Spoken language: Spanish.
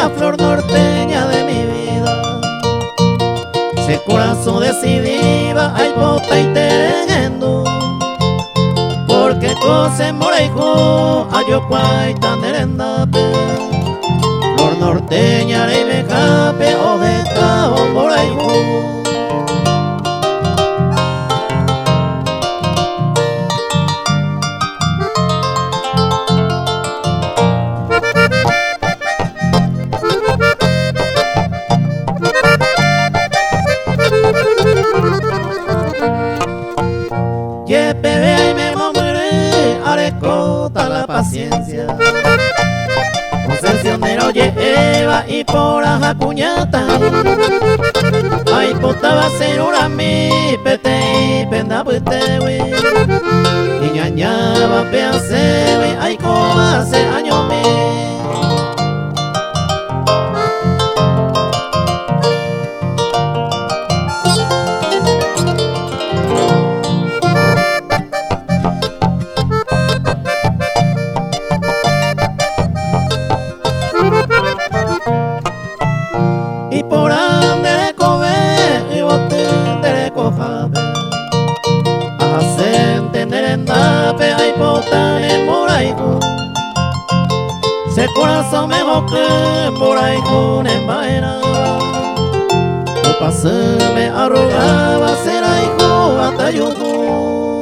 la flor norteña de mi vida. Se corazón decidida, ay pota y terengendo, porque cose moreijo, ayo cuay tan derendape. Flor norteña rey me jape, ojeta o moreijo. Yepebe y me moriré, arecota la paciencia. Concesionero lleva y por ajacuñata. Ay potaba ser ura mi pete y penda putewi. Y ñañaba peacewe, ay coba hace año me. Y por ande comer y bote de cojabe, hacen endape ay potane moraico. Se corazón me boque moraico en vaina. O pasé me arrogaba ser hijo hasta yugo.